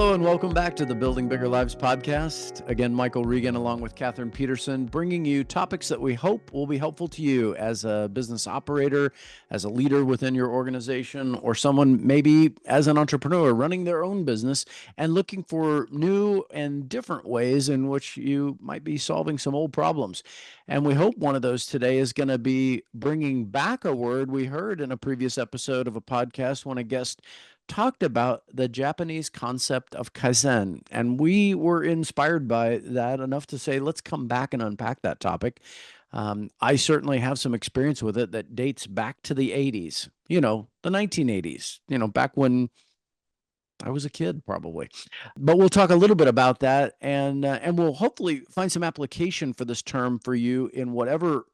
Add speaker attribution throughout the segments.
Speaker 1: Hello and welcome back to the Building Bigger Lives podcast. Again, Michael Regan along with Kathryn Peterson, bringing you topics that we hope will be helpful to you as a business operator, as a leader within your organization, or someone maybe as an entrepreneur running their own business and looking for new and different ways in which you might be solving some old problems. And we hope one of those today is going to be bringing back a word we heard in a previous episode of a podcast when a guest talked about the Japanese concept of Kaizen. And we were inspired by that enough to say, let's come back and unpack that topic. I certainly have some experience with it that dates back to the 80s, the 1980s, back when I was a kid, probably. But we'll talk a little bit about that, and we'll hopefully find some application for this term for you in whatever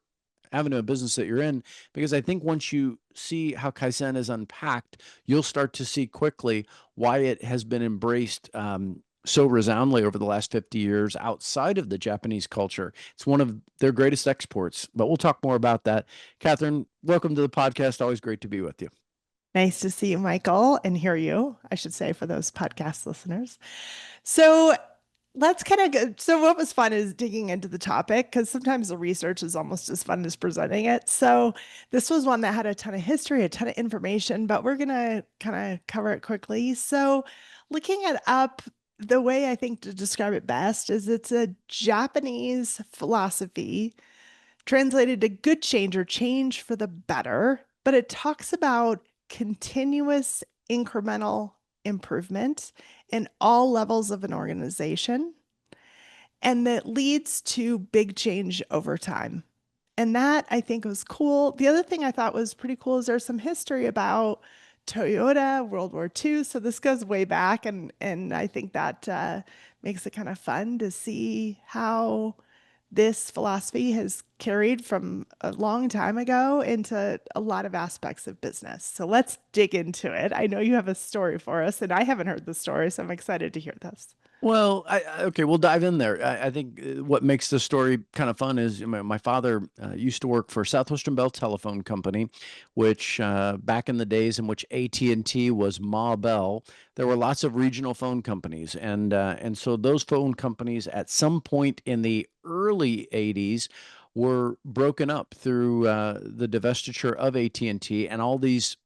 Speaker 1: avenue of business that you're in, because I think once you see how Kaizen is unpacked, you'll start to see quickly why it has been embraced so resoundingly over the last 50 years outside of the Japanese culture. It's one of their greatest exports, but we'll talk more about that. Kathryn, welcome to the podcast. Always great to be with you.
Speaker 2: Nice to see you, Michael, and hear you, I should say, for those podcast listeners. So let's kind of go. So what was fun is digging into the topic, because sometimes the research is almost as fun as presenting it. So this was one that had a ton of history, a ton of information, but we're going to kind of cover it quickly. So looking it up, the way I think to describe it best is it's a Japanese philosophy translated to good change or change for the better, but it talks about continuous incremental improvement in all levels of an organization, and that leads to big change over time. And that I think was cool. The other thing I thought was pretty cool is there's some history about Toyota, World War II. So this goes way back, and I think that makes it kind of fun to see how this philosophy has carried from a long time ago into a lot of aspects of business. So let's dig into it. I know you have a story for us, and I haven't heard the story, so I'm excited to hear this.
Speaker 1: Well, okay, we'll dive in there. I think what makes the story kind of fun is my father used to work for Southwestern Bell Telephone Company, which back in the days in which AT&T was Ma Bell, there were lots of regional phone companies, and so those phone companies at some point in the early 80s were broken up through the divestiture of AT&T, and all these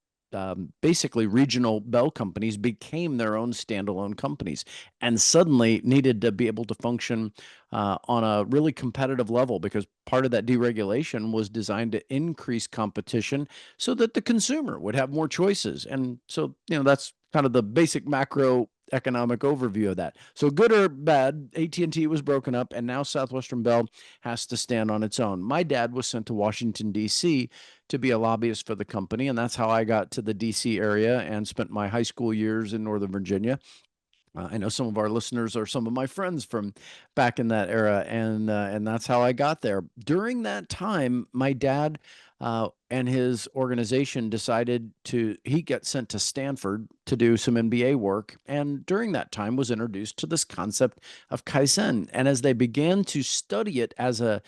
Speaker 1: basically regional bell companies became their own standalone companies and suddenly needed to be able to function on a really competitive level, because part of that deregulation was designed to increase competition so that the consumer would have more choices. And so, that's kind of the basic macro economic overview of that. So good or bad, AT&T was broken up, and now Southwestern Bell has to stand on its own. My dad was sent to Washington, D.C. to be a lobbyist for the company, and that's how I got to the D.C. area and spent my high school years in Northern Virginia. I know some of our listeners are some of my friends from back in that era, and that's how I got there. During that time, my dad and his organization decided he got sent to Stanford to do some MBA work, and during that time was introduced to this concept of Kaizen. And as they began to study it as a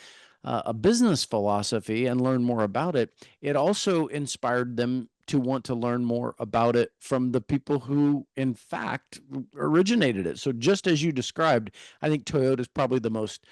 Speaker 1: business philosophy and learn more about it, it also inspired them to want to learn more about it from the people who, in fact, originated it. So just as you described, I think Toyota is probably the most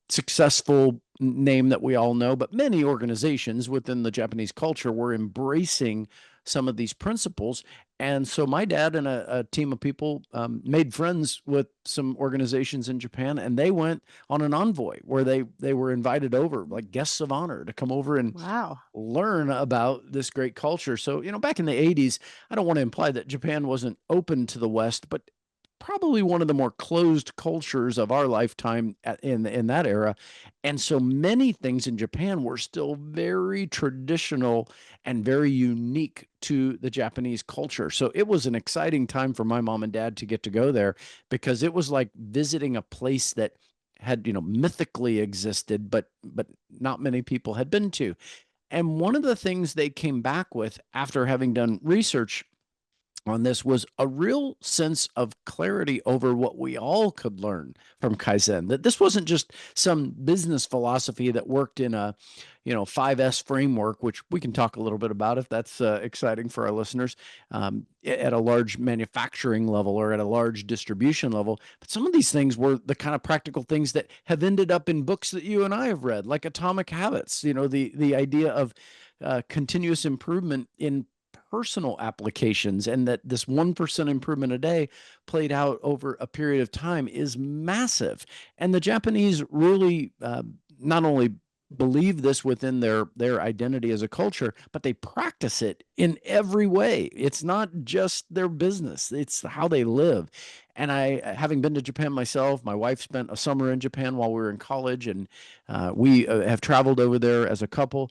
Speaker 1: successful name that we all know, but many organizations within the Japanese culture were embracing some of these principles. And so my dad and a team of people made friends with some organizations in Japan, and they went on an envoy where they were invited over like guests of honor to come over and
Speaker 2: Wow.
Speaker 1: learn about this great culture. So, back in the 80s, I don't want to imply that Japan wasn't open to the West, but probably one of the more closed cultures of our lifetime in that era. And so many things in Japan were still very traditional and very unique to the Japanese culture. So it was an exciting time for my mom and dad to get to go there, because it was like visiting a place that had, mythically existed, but not many people had been to. And one of the things they came back with after having done research on this was a real sense of clarity over what we all could learn from Kaizen. That this wasn't just some business philosophy that worked in a 5S framework, which we can talk a little bit about if that's exciting for our listeners, at a large manufacturing level or at a large distribution level. But some of these things were the kind of practical things that have ended up in books that you and I have read, like Atomic Habits, the idea of continuous improvement in personal applications, and that this 1% improvement a day played out over a period of time is massive. And the Japanese really not only believe this within their identity as a culture, but they practice it in every way. It's not just their business, it's how they live. And I, having been to Japan myself, my wife spent a summer in Japan while we were in college, and we have traveled over there as a couple.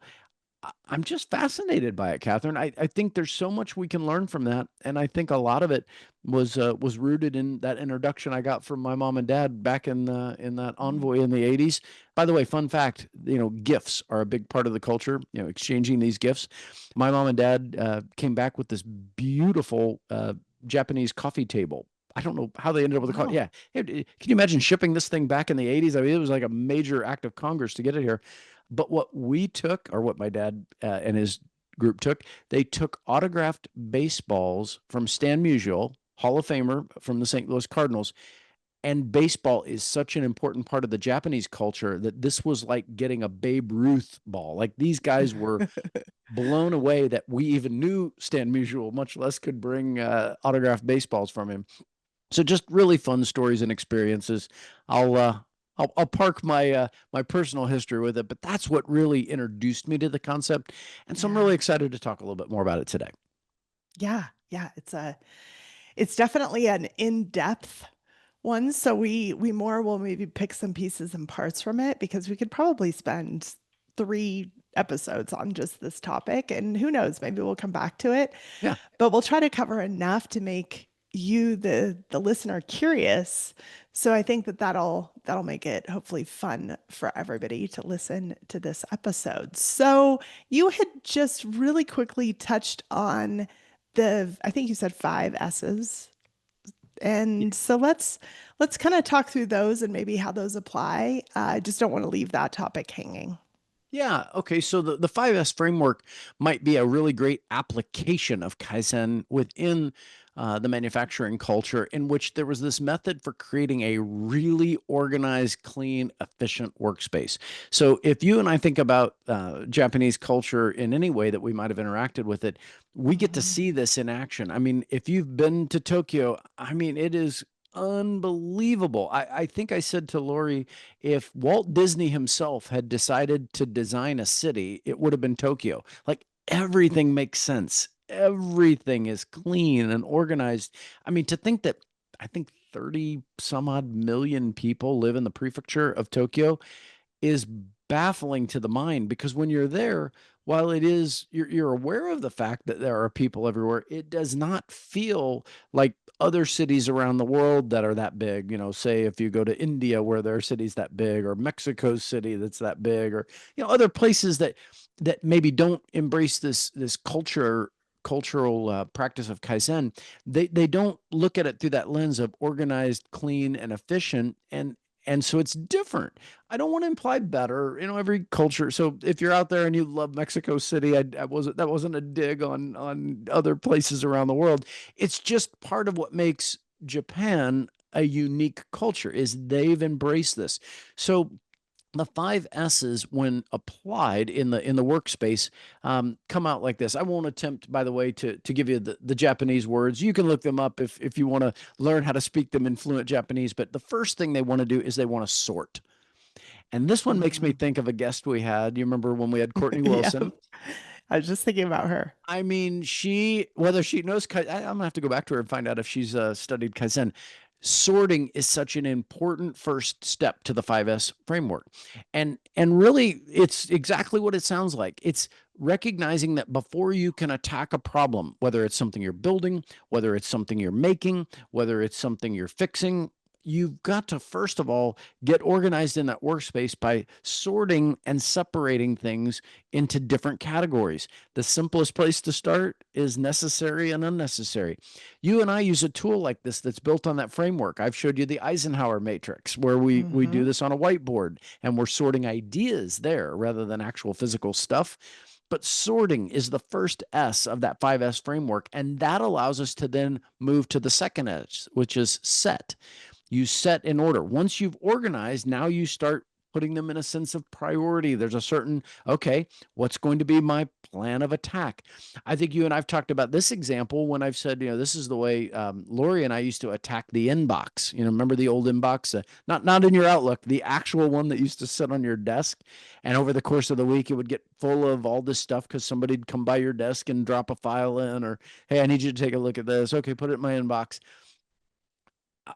Speaker 1: I'm just fascinated by it, Kathryn. I think there's so much we can learn from that, and I think a lot of it was rooted in that introduction I got from my mom and dad back in that
Speaker 2: Mhm.
Speaker 1: envoy in the '80s. By the way, fun fact, gifts are a big part of the culture. Exchanging these gifts. My mom and dad came back with this beautiful Japanese coffee table. I don't know how they ended up with a coffee.
Speaker 2: Wow.
Speaker 1: Yeah, can you imagine shipping this thing back in the '80s? I mean, it was like a major act of Congress to get it here. But what we took, or what my dad and his group took, they took autographed baseballs from Stan Musial, Hall of Famer from the St. Louis Cardinals. And baseball is such an important part of the Japanese culture that this was like getting a Babe Ruth ball. Like, these guys were blown away that we even knew Stan Musial, much less could bring autographed baseballs from him. So just really fun stories and experiences. I'll uh, I'll park my personal history with it, but that's what really introduced me to the concept, and so I'm really
Speaker 2: Yeah.
Speaker 1: excited to talk a little bit more about it today.
Speaker 2: Yeah. Yeah. It's definitely an in-depth one. So we more will maybe pick some pieces and parts from it because we could probably spend 3 episodes on just this topic. And who knows, maybe we'll come back to it.
Speaker 1: Yeah,
Speaker 2: But we'll try to cover enough to make you, the listener, curious. So I think that that'll make it hopefully fun for everybody to listen to this episode. So you had just really quickly touched on I think you said 5 S's. And so let's kind of talk through those and maybe how those apply. I just don't want to leave that topic hanging.
Speaker 1: Yeah. Okay. So the 5S framework might be a really great application of Kaizen within the manufacturing culture, in which there was this method for creating a really organized, clean, efficient workspace. So if you and I think about Japanese culture in any way that we might have interacted with it, we get to
Speaker 2: Mhm.
Speaker 1: see this in action. I mean, if you've been to Tokyo, I mean, it is unbelievable. I think I said to Lori, if Walt Disney himself had decided to design a city, it would have been Tokyo. Like, everything makes sense. Everything is clean and organized. I mean, to think that I think 30 some odd million people live in the prefecture of Tokyo is baffling to the mind, because when you're there, while it is, you're aware of the fact that there are people everywhere, it does not feel like other cities around the world that are that big. Say if you go to India, where there are cities that big, or Mexico City that's that big, or other places that maybe don't embrace this cultural practice of Kaizen. They don't look at it through that lens of organized, clean, and efficient, and so it's different. I don't want to imply better. Every culture. So if you're out there and you love Mexico City, that wasn't a dig on other places around the world. It's just part of what makes Japan a unique culture, is they've embraced this. So the 5 S's, when applied in the workspace, come out like this. I won't attempt, by the way, to give you the Japanese words. You can look them up if you want to learn how to speak them in fluent Japanese. But the first thing they want to do is they want to sort. And this one makes me
Speaker 2: Mm.
Speaker 1: think of a guest we had. You remember when we had Courtney
Speaker 2: Yeah.
Speaker 1: Wilson?
Speaker 2: I was just thinking about her.
Speaker 1: I mean, whether she knows, I'm gonna have to go back to her and find out if she's studied Kaizen. Sorting is such an important first step to the 5S framework. And really, it's exactly what it sounds like. It's recognizing that before you can attack a problem, whether it's something you're building, whether it's something you're making, whether it's something you're fixing, you've got to first of all get organized in that workspace by sorting and separating things into different categories. The simplest place to start is necessary and unnecessary. You and I use a tool like this that's built on that framework. I've showed you the Eisenhower matrix where we do
Speaker 2: Mm-hmm.
Speaker 1: this on a whiteboard and we're sorting ideas there rather than actual physical stuff. But sorting is the first S of that 5S framework. And that allows us to then move to the second S, which is set. You set in order. Once you've organized, now you start putting them in a sense of priority. There's a certain, okay, what's going to be my plan of attack? I think you and I've talked about this example when I've said, this is the way Lori and I used to attack the inbox. Remember the old inbox? Not in your Outlook, the actual one that used to sit on your desk. And over the course of the week, it would get full of all this stuff because somebody'd come by your desk and drop a file in, or, hey, I need you to take a look at this. Okay, put it in my inbox.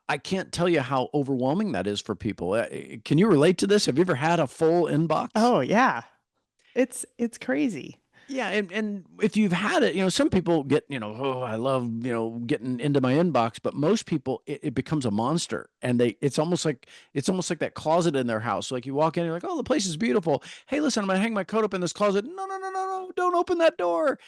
Speaker 1: I can't tell you how overwhelming that is for people. Can you relate to this? Have you ever had a full inbox?
Speaker 2: Oh yeah. It's crazy.
Speaker 1: Yeah, and if you've had it, some people get, oh, I love, getting into my inbox, but most people it becomes a monster, and it's almost like that closet in their house. Like you walk in, you're like, oh, the place is beautiful. Hey, listen, I'm gonna hang my coat up in this closet. No, no, no, no, no, don't open that door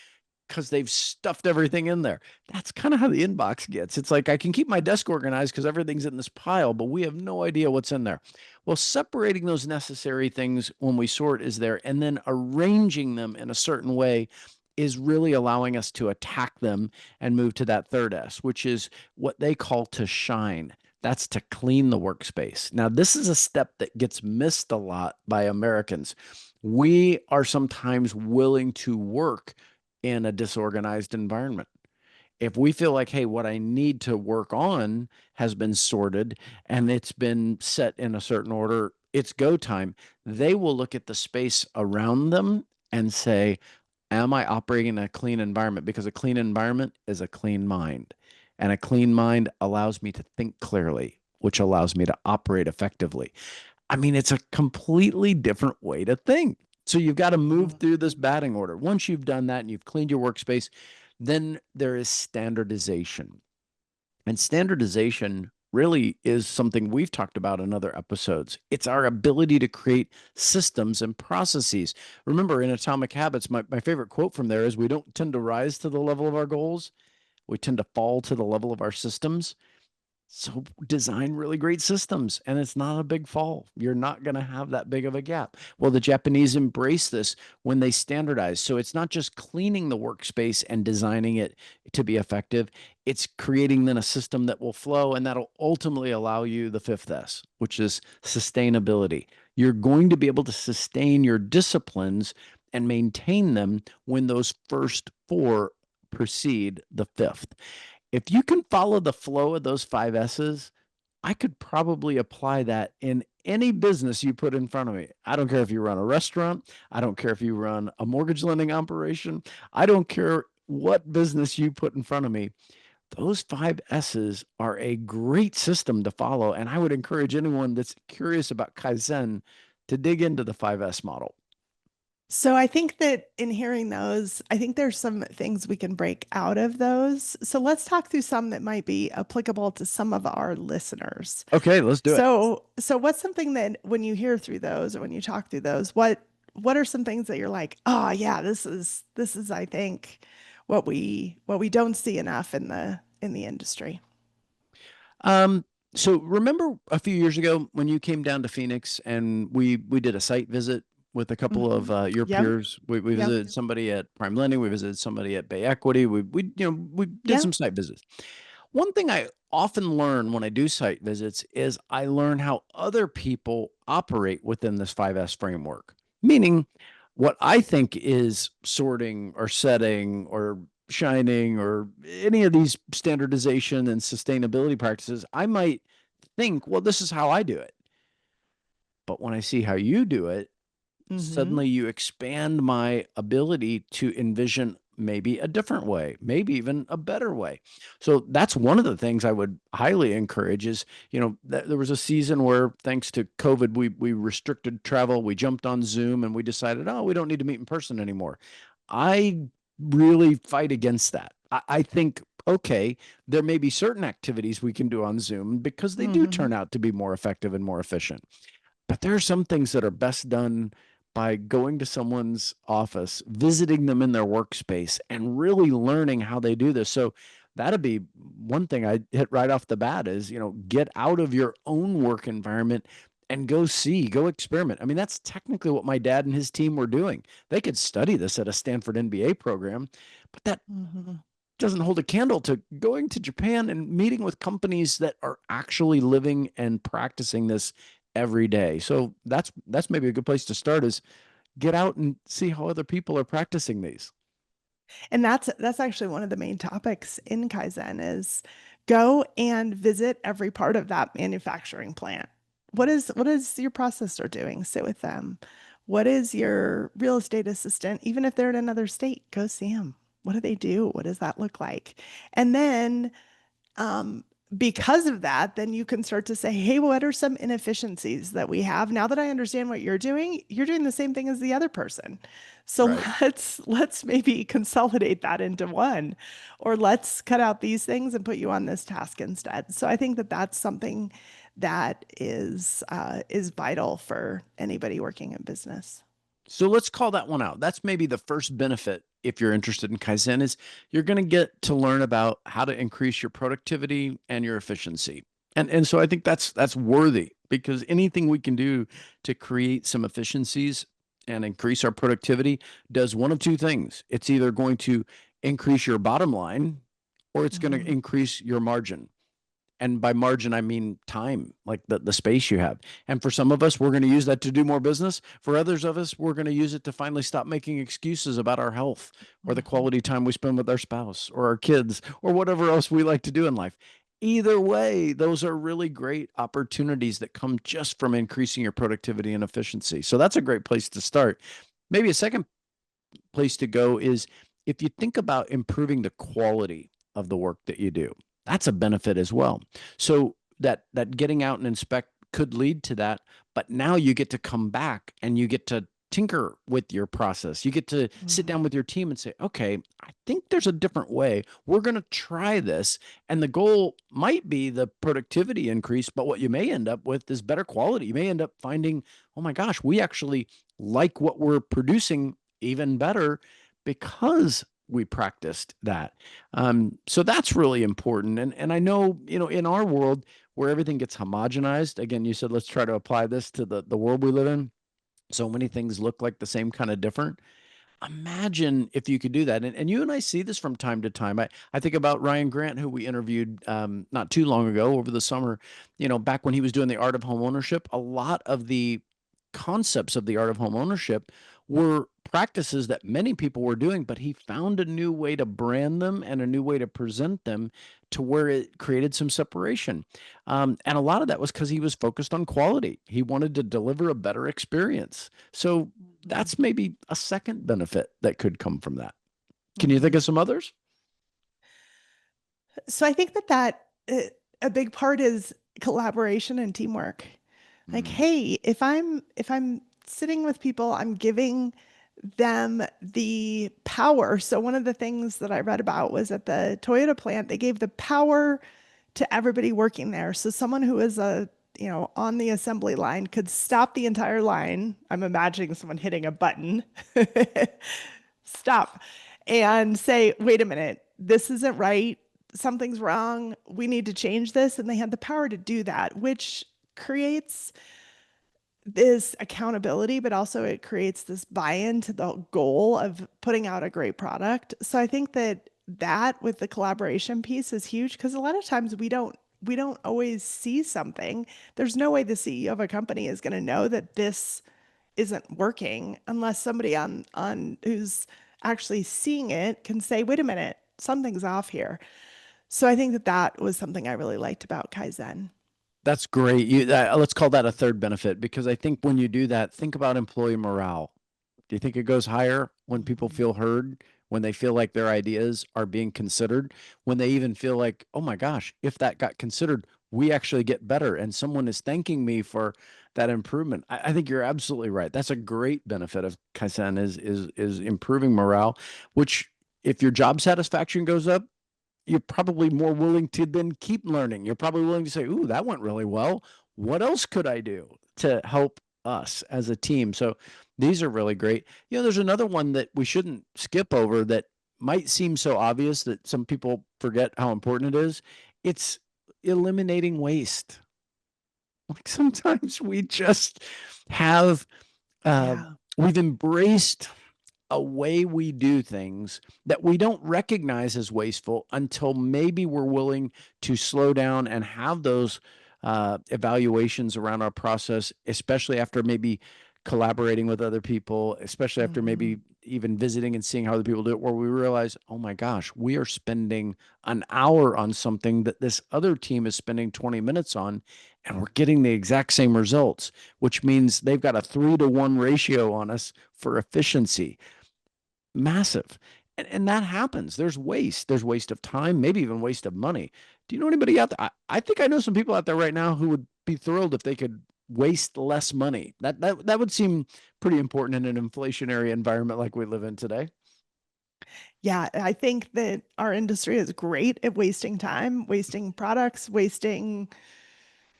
Speaker 1: because they've stuffed everything in there. That's kind of how the inbox gets. It's like I can keep my desk organized because everything's in this pile, but we have no idea what's in there. Well, separating those necessary things when we sort is there, and then arranging them in a certain way is really allowing us to attack them and move to that third S, which is what they call to shine. That's to clean the workspace. Now, this is a step that gets missed a lot by Americans. We are sometimes willing to work in a disorganized environment. If we feel like, hey, what I need to work on has been sorted and it's been set in a certain order, it's go time, they will look at the space around them and say, am I operating in a clean environment? Because a clean environment is a clean mind. And a clean mind allows me to think clearly, which allows me to operate effectively. I mean, it's a completely different way to think. So you've got to move through this batting order. Once you've done that and you've cleaned your workspace, then there is standardization. And standardization really is something we've talked about in other episodes. It's our ability to create systems and processes. Remember, in Atomic Habits, my favorite quote from there is we don't tend to rise to the level of our goals, we tend to fall to the level of our systems. So design really great systems and it's not a big fall. You're not going to have that big of a gap. Well, the Japanese embrace this when they standardize. So it's not just cleaning the workspace and designing it to be effective. It's creating then a system that will flow and that'll ultimately allow you the fifth S, which is sustainability. You're going to be able to sustain your disciplines and maintain them when those first four precede the fifth. If you can follow the flow of those five S's, I could probably apply that in any business you put in front of me. I don't care if you run a restaurant. I don't care if you run a mortgage lending operation. I don't care what business you put in front of me. Those five S's are a great system to follow. And I would encourage anyone that's curious about Kaizen to dig into the 5S model.
Speaker 2: So I think that in hearing those, I think there's some things we can break out of those. So let's talk through some that might be applicable to some of our listeners.
Speaker 1: Okay, let's do it.
Speaker 2: So what's something that when you hear through those or when you talk through those, what are some things that you're like, oh yeah, this is I think what we don't see enough in the industry.
Speaker 1: Um, so remember a few years ago when you came down to Phoenix and we did a site visit with a couple of
Speaker 2: Hmm.
Speaker 1: your
Speaker 2: Yep.
Speaker 1: peers. We
Speaker 2: Yep.
Speaker 1: visited somebody at Prime Lending. We visited somebody at Bay Equity. We did
Speaker 2: Yep.
Speaker 1: some site visits. One thing I often learn when I do site visits is I learn how other people operate within this 5S framework. Meaning, what I think is sorting or setting or shining or any of these standardization and sustainability practices, I might think, well, this is how I do it. But when I see how you do it,
Speaker 2: Hmm.
Speaker 1: suddenly you expand my ability to envision maybe a different way, maybe even a better way. So that's one of the things I would highly encourage is, there was a season where thanks to COVID, we restricted travel, we jumped on Zoom and we decided, oh, we don't need to meet in person anymore. I really fight against that. I think okay, there may be certain activities we can do on Zoom because they do
Speaker 2: Hmm.
Speaker 1: turn out to be more effective and more efficient. But there are some things that are best done by going to someone's office, visiting them in their workspace, and really learning how they do this. So that'd be one thing I hit right off the bat is, get out of your own work environment and go see, go experiment. I mean, that's technically what my dad and his team were doing. They could study this at a Stanford MBA program, but that
Speaker 2: Hmm.
Speaker 1: doesn't hold a candle to going to Japan and meeting with companies that are actually living and practicing this every day. So that's maybe a good place to start is get out and see how other people are practicing these.
Speaker 2: And that's actually one of the main topics in Kaizen is go and visit every part of that manufacturing plant. What is your processor doing? Sit with them. What is your real estate assistant? Even if they're in another state, go see them. What do they do? What does that look like? And then um, because of that, then you can start to say, hey, what are some inefficiencies that we have? Now that I understand what you're doing the same thing as the other person. So
Speaker 1: Right.
Speaker 2: let's maybe consolidate that into one, or let's cut out these things and put you on this task instead. So I think that that's something that is vital for anybody working in business.
Speaker 1: So let's call that one out. That's maybe the first benefit if you're interested in Kaizen is you're going to get to learn about how to increase your productivity and your efficiency. And so I think that's worthy because anything we can do to create some efficiencies and increase our productivity does one of two things. It's either going to increase your bottom line or it's going to
Speaker 2: Mhm.
Speaker 1: increase your margin. And by margin, I mean time, like the space you have. And for some of us, we're going to use that to do more business. For others of us, we're going to use it to finally stop making excuses about our health or the
Speaker 2: Mhm.
Speaker 1: quality time we spend with our spouse or our kids or whatever else we like to do in life. Either way, those are really great opportunities that come just from increasing your productivity and efficiency. So that's a great place to start. Maybe a second place to go is if you think about improving the quality of the work that you do, that's a benefit as well. So that getting out and inspect could lead to that, but now you get to come back and you get to tinker with your process. You get to sit
Speaker 2: Mhm.
Speaker 1: down with your team and say, okay, I think there's a different way. We're going to try this. And the goal might be the productivity increase, but what you may end up with is better quality. You may end up finding, oh my gosh, we actually like what we're producing even better because we practiced that. So that's really important. And I know, in our world where everything gets homogenized, again, you said, let's try to apply this to the world we live in. So many things look like the same kind of different. Imagine if you could do that. And you and I see this from time to time. I think about Ryan Grant, who we interviewed not too long ago over the summer, back when he was doing the art of home ownership. A lot of the concepts of the art of home ownership were practices that many people were doing, but he found a new way to brand them and a new way to present them to where it created some separation. And a lot of that was because he was focused on quality. He wanted to deliver a better experience. So
Speaker 2: Mhm.
Speaker 1: that's maybe a second benefit that could come from that. Can you think
Speaker 2: Mhm.
Speaker 1: of some others?
Speaker 2: So I think that a big part is collaboration and teamwork. Like,
Speaker 1: Mm,
Speaker 2: hey, if I'm sitting with people, I'm giving them the power. So one of the things that I read about was at the Toyota plant, they gave the power to everybody working there. So someone who is on the assembly line could stop the entire line. I'm imagining someone hitting a button. Stop and say, wait a minute, this isn't right. Something's wrong. We need to change this. And they had the power to do that, which creates this accountability, but also it creates this buy-in to the goal of putting out a great product. So I think that with the collaboration piece is huge because a lot of times we don't always see something. There's no way the CEO of a company is going to know that this isn't working unless somebody on who's actually seeing it can say, "Wait a minute, something's off here." So I think that was something I really liked about Kaizen.
Speaker 1: that's great. Let's call that a third benefit because I think when you do that, think about employee morale. Do you think it goes higher when people
Speaker 2: Mhm.
Speaker 1: feel heard, when they feel like their ideas are being considered, when they even feel like, oh my gosh, if that got considered, we actually get better and someone is thanking me for that improvement. I think you're absolutely right. That's a great benefit of Kaizen is improving morale, which if your job satisfaction goes up, you're probably more willing to then keep learning. You're probably willing to say, "Ooh, that went really well. What else could I do to help us as a team?" So these are really great. There's another one that we shouldn't skip over that might seem so obvious that some people forget how important it is. It's eliminating waste. Like sometimes we just have uh,
Speaker 2: Yeah.
Speaker 1: we've embraced a way we do things that we don't recognize as wasteful until maybe we're willing to slow down and have those evaluations around our process, especially after maybe collaborating with other people, especially after
Speaker 2: Hmm.
Speaker 1: maybe even visiting and seeing how other people do it, where we realize, oh my gosh, we are spending an hour on something that this other team is spending 20 minutes on, and we're getting the exact same results, which means they've got a 3-to-1 ratio on us for efficiency. Massive. And that happens. There's waste. There's waste of time, maybe even waste of money. Do you know anybody out there? I think I know some people out there right now who would be thrilled if they could waste less money. That would seem pretty important in an inflationary environment like we live in today.
Speaker 2: Yeah, I think that our industry is great at wasting time, wasting products, wasting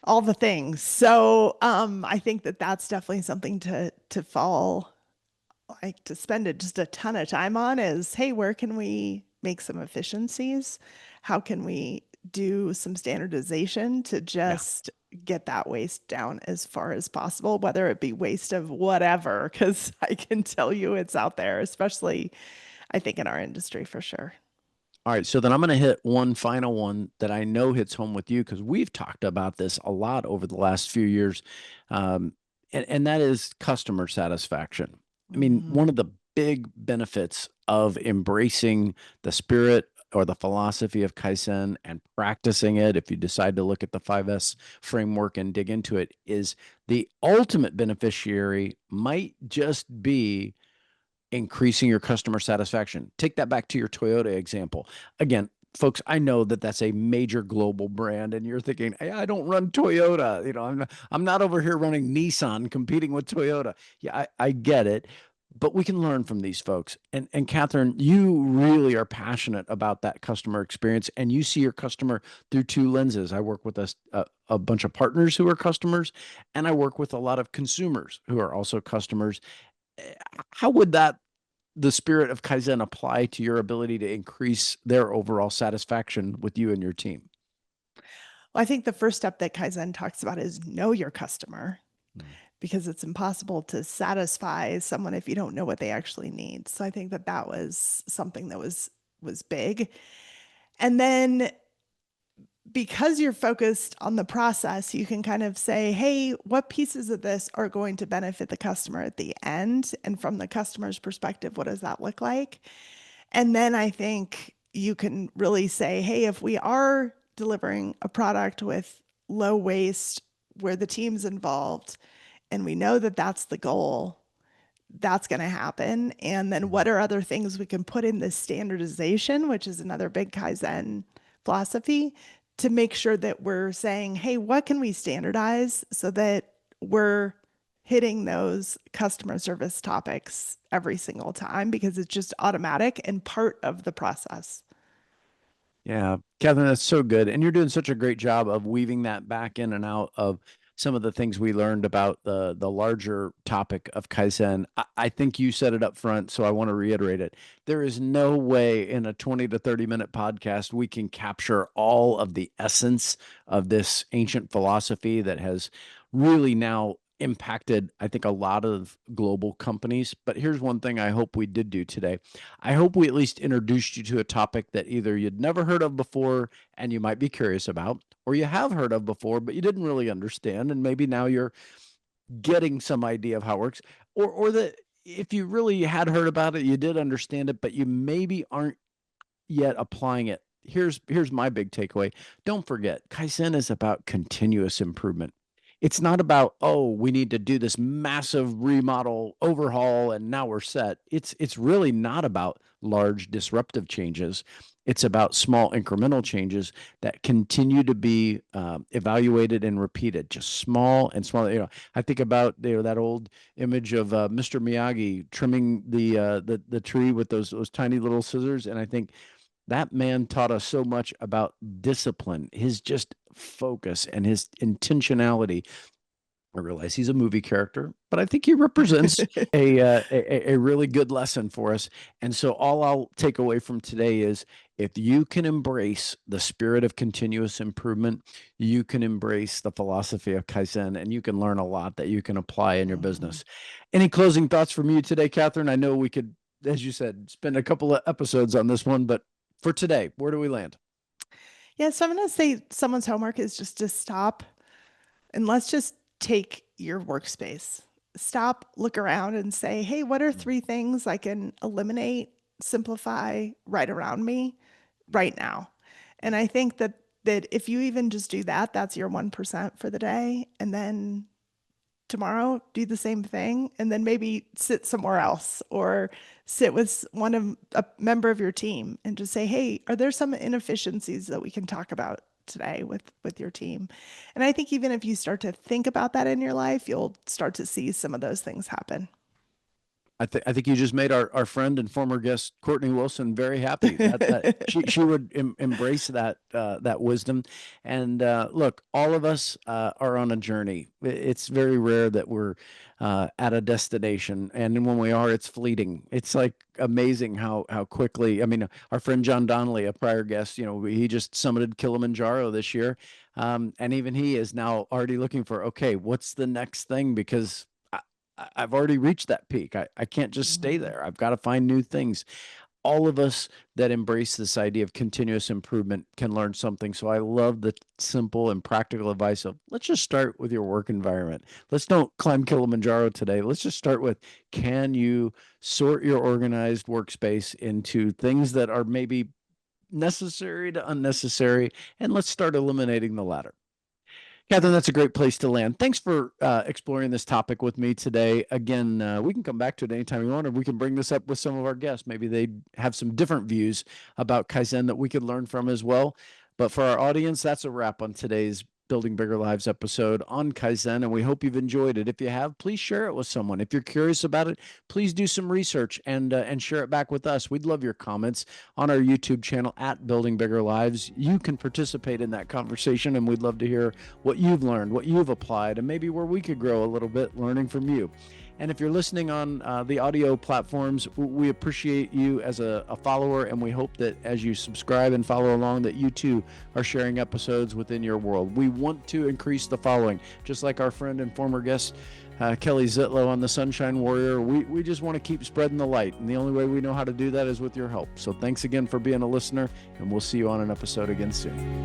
Speaker 2: all the things. So I think that that's definitely something to fall like to spend just a ton of time on is, hey, where can we make some efficiencies? How can we do some standardization to
Speaker 1: Yeah.
Speaker 2: just get that waste down as far as possible, whether it be waste of whatever, because I can tell you it's out there, especially I think in our industry for sure.
Speaker 1: All right, so then I'm going to hit one final one that I know hits home with you because we've talked about this a lot over the last few years, and that is customer satisfaction. I mean,
Speaker 2: Mhm.
Speaker 1: one of the big benefits of embracing the spirit or the philosophy of Kaizen and practicing it, if you decide to look at the 5S framework and dig into it, is the ultimate beneficiary might just be increasing your customer satisfaction. Take that back to your Toyota example. Again, folks, I know that that's a major global brand, and you're thinking, hey, I don't run Toyota. I'm not over here running Nissan competing with Toyota. Yeah, I get it. But we can learn from these folks. And Kathryn, you really are passionate about that customer experience, and you see your customer through two lenses. I work with a bunch of partners who are customers, and I work with a lot of consumers who are also customers. How would the spirit of Kaizen apply to your ability to increase their overall satisfaction with you and your team?
Speaker 2: Well, I think the first step that Kaizen talks about is know your customer
Speaker 1: Mm.
Speaker 2: because it's impossible to satisfy someone if you don't know what they actually need. So I think that that was something that was big. And then because you're focused on the process, you can kind of say, hey, what pieces of this are going to benefit the customer at the end? And from the customer's perspective, what does that look like? And then I think you can really say, hey, if we are delivering a product with low waste where the team's involved and we know that that's the goal, that's going to happen. And then
Speaker 1: Mhm.
Speaker 2: what are other things we can put in this standardization, which is another big Kaizen philosophy, to make sure that we're saying, hey, what can we standardize so that we're hitting those customer service topics every single time because it's just automatic and part of the process.
Speaker 1: Yeah, Kevin, that's so good. And you're doing such a great job of weaving that back in and out of some of the things we learned about the larger topic of Kaizen. I think you said it up front, so I want to reiterate it. There is no way in a 20 to 30-minute podcast we can capture all of the essence of this ancient philosophy that has really now impacted, I think, a lot of global companies. But here's one thing I hope we did do today. I hope we at least introduced you to a topic that either you'd never heard of before and you might be curious about, or you have heard of before, but you didn't really understand. And maybe now you're getting some idea of how it works, or that if you really had heard about it, you did understand it, but you maybe aren't yet applying it. Here's my big takeaway. Don't forget, Kaizen is about continuous improvement. It's not about, oh, we need to do this massive remodel overhaul and now we're set. It's really not about large disruptive changes. It's about small incremental changes that continue to be evaluated and repeated, just small and small. I think about that old image of Mr. Miyagi trimming the tree with those tiny little scissors, and I think That man taught us so much about discipline, his just focus and his intentionality. I realize he's a movie character, but I think he represents a really good lesson for us. And so, all I'll take away from today is if you can embrace the spirit of continuous improvement, you can embrace the philosophy of Kaizen, and you can learn a lot that you can apply in your
Speaker 2: Mhm.
Speaker 1: business. Any closing thoughts from you today, Kathryn? I know we could, as you said, spend a couple of episodes on this one, but for today, where do we land?
Speaker 2: Yeah, so I'm going to say someone's homework is just to stop and let's just take your workspace. Stop, look around, and say, hey, what are three things I can eliminate, simplify right around me right now? And I think that if you even just do that, that's your 1% for the day. And then tomorrow do the same thing and then maybe sit somewhere else or sit with one of a member of your team and just say, hey, are there some inefficiencies that we can talk about today with your team? And I think even if you start to think about that in your life, you'll start to see some of those things happen.
Speaker 1: I think you just made our friend and former guest Courtney Wilson very happy. That she would embrace that wisdom. And look, all of us are on a journey. It's very rare that we're at a destination, and when we are, it's fleeting. It's like amazing how quickly. I mean, our friend John Donnelly, a prior guest, he just summited Kilimanjaro this year, and even he is now already looking for, okay, what's the next thing? Because I've already reached that peak. I can't just stay
Speaker 2: Mhm.
Speaker 1: there. I've got to find new things. All of us that embrace this idea of continuous improvement can learn something. So I love the simple and practical advice of let's just start with your work environment. Let's don't climb Kilimanjaro today. Let's just start with, can you sort your organized workspace into things that are maybe necessary to unnecessary? And let's start eliminating the latter. Kathryn, that's a great place to land. Thanks for exploring this topic with me today. Again, we can come back to it anytime you want, or we can bring this up with some of our guests. Maybe they have some different views about Kaizen that we could learn from as well. But for our audience, that's a wrap on today's Building Bigger Lives episode on Kaizen, and we hope you've enjoyed it. If you have, please share it with someone. If you're curious about it, please do some research and share it back with us. We'd love your comments on our YouTube channel at Building Bigger Lives. You can participate in that conversation, and we'd love to hear what you've learned, what you've applied, and maybe where we could grow a little bit learning from you. And if you're listening on the audio platforms, we appreciate you as a follower, and we hope that as you subscribe and follow along, that you too are sharing episodes within your world. We want to increase the following, just like our friend and former guest Kelly Zitlow on the Sunshine Warrior. We just want to keep spreading the light, and the only way we know how to do that is with your help. So thanks again for being a listener, and we'll see you on an episode again soon.